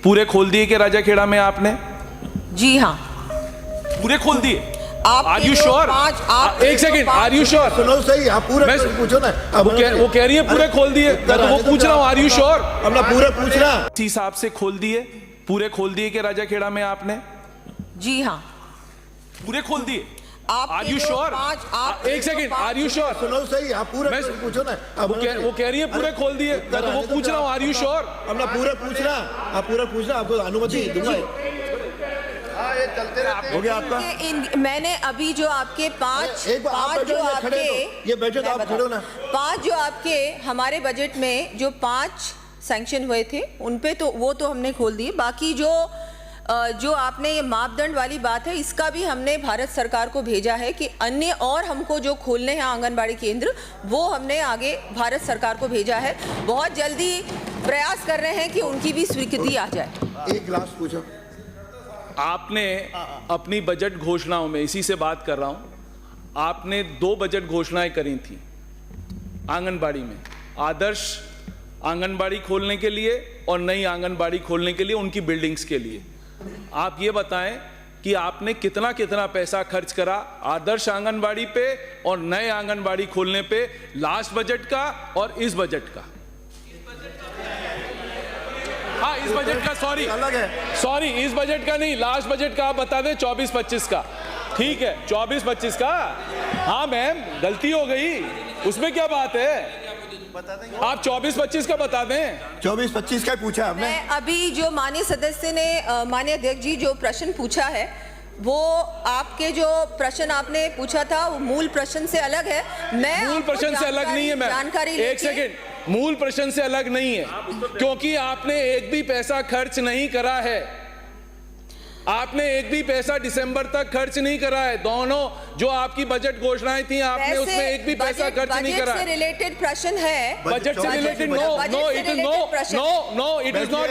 पूरे खोल दिए कि राजाखेड़ा में आपने? जी हाँ, पूरे खोल दिए? आप आर यू श्योर? एक सेकंड, आर यू श्योर? सुनो सही, आप पूरे पूछो ना। वो कह रही है पूरे खोल दिए, मैं तो वो पूछ रहा हूँ, आर यू श्योर? अपना पूरे पूछना। इस हिसाब से खोल दिए, पूरे खोल दिए कि राजाखेड़ा में आपने? जी हाँ, पूरे खोल दिए? आप आर यू श्योर? एक सेकंड, आर यू श्योर? सुनो सही, आप पूरे पूछो ना। वो कह रही है पूरे खोल दिए, मैं तो वो पूछ रहा हूँ, आर यू श्योर? अपना पूरे पूछना, आप पूरे पूछना, आपको अनुमति दूंगा। ये चलते रहते हो गया आपका। मैंने अभी जो आपके पांच जो आपके ये बैठे तो आप खड़े हो ना। 5 जो आपके हमारे बजट में जो 5 सैंक्शन हुए थे उन पे तो वो तो हमने खोल दिए। बाकी जो आपने ये मापदंड वाली बात है, इसका भी हमने भारत सरकार को भेजा है कि अन्य और हमको जो खोलने हैं आंगनबाड़ी केंद्र, वो हमने आगे भारत सरकार को भेजा है। बहुत जल्दी प्रयास कर रहे हैं कि उनकी भी स्वीकृति आ जाए। एक लास्ट पूछो। आपने अपनी बजट घोषणाओं में, इसी से बात कर रहा हूं, आपने 2 बजट घोषणाएं करी थी आंगनबाड़ी में, आदर्श आंगनबाड़ी खोलने के लिए और नई आंगनबाड़ी खोलने के लिए, उनकी बिल्डिंग्स के लिए। आप ये बताएं कि आपने कितना कितना पैसा खर्च करा आदर्श आंगनबाड़ी पे और नए आंगनबाड़ी खोलने पे, लास्ट बजट का और इस बजट का? हाँ, इस बजट का, सॉरी इस बजट का नहीं, लास्ट बजट का आप बता दें, 24-25 का। ठीक है, 24-25 का। हाँ मैम, गलती हो गई, उसमें क्या बात है, आप 24-25 का बता दें। 24-25 का पूछा आपने। मैं अभी जो माननीय सदस्य ने, माननीय अध्यक्ष जी जो प्रश्न पूछा है, वो आपके जो प्रश्न आपने पूछा था वो मूल प्रश्न से अलग है। मैं मूल प्रश्न से अलग नहीं है मैम, जानकारी एक सेकेंड, मूल प्रश्न से अलग नहीं है, क्योंकि आपने एक भी पैसा खर्च नहीं करा है। आपने एक भी पैसा दिसंबर तक खर्च नहीं करा है। दोनों जो आपकी बजट घोषणाएं थी, आपने उसमें एक भी पैसा खर्च नहीं करा। बजट से रिलेटेड प्रश्न है। बजट से related? No, it is not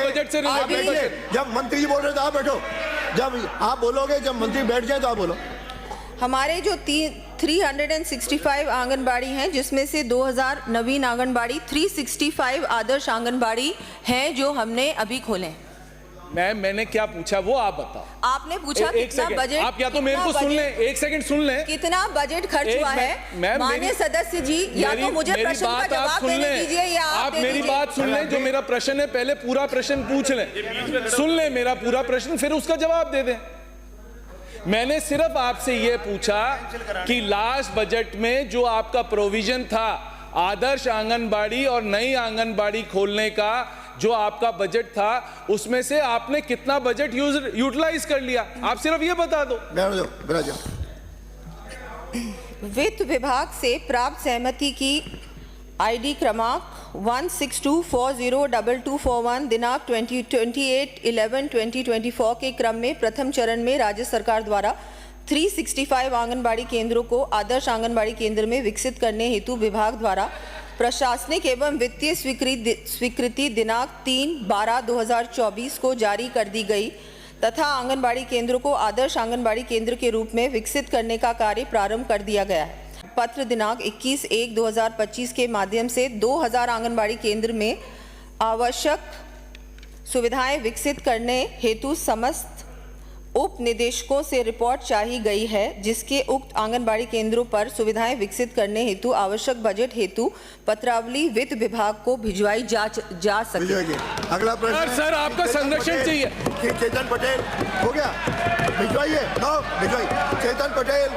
budget से रिलेटेड। जब मंत्री जी बोल रहे तो आप बैठो, जब आप बोलोगे, जब मंत्री बैठ जाए तो आप बोलो। हमारे जो 365 आंगनबाड़ी हैं, जिसमें से 2000 नवीन आंगनबाड़ी, 365 आदर्श आंगनबाड़ी हैं जो हमने अभी खोले। मैंने क्या पूछा वो आप बताओ। आपने पूछा कितना बजट, आप या तो मेरे को सुन लें, एक सेकंड सुन लें, कितना बजट खर्च हुआ है। माननीय सदस्य जी, या तो मुझे प्रश्न का जवाब देने दीजिए या आप मेरी बात सुन लें। जो मेरा प्रश्न है, पहले पूरा प्रश्न पूछ लें, सुन लें मेरा पूरा प्रश्न, फिर उसका जवाब दे दें। मैंने सिर्फ आपसे यह पूछा कि लास्ट बजट में जो आपका प्रोविजन था आदर्श आंगनबाड़ी और नई आंगनबाड़ी खोलने का, जो आपका बजट था, उसमें से आपने कितना बजट यूटिलाइज कर लिया, आप सिर्फ ये बता दो। वित्त विभाग से प्राप्त सहमति की आईडी क्रमांक 162402241 दिनांक 28/11/2024 के क्रम में प्रथम चरण में राज्य सरकार द्वारा 365 आंगनबाड़ी केंद्रों को आदर्श आंगनबाड़ी केंद्र में विकसित करने हेतु विभाग द्वारा प्रशासनिक एवं वित्तीय स्वीकृति दिनांक 3/12/2024 को जारी कर दी गई तथा आंगनबाड़ी केंद्रों को आदर्श आंगनबाड़ी केंद्र के रूप में विकसित करने का कार्य प्रारंभ कर दिया गया है। पत्र दिनांक 21/1/2025 के माध्यम से 2000 आंगनबाड़ी केंद्र में आवश्यक सुविधाएं विकसित करने हेतु समस्त उप निदेशकों से रिपोर्ट चाही गई है, जिसके उक्त आंगनबाड़ी केंद्रों पर सुविधाएं विकसित करने हेतु आवश्यक बजट हेतु पत्रावली वित्त विभाग को भिजवाई जा सके। अगला प्रश्न सर, आपका संरक्षण चाहिए। चेतन पटेल हो गया, भिजवाइए। चेतन पटेल।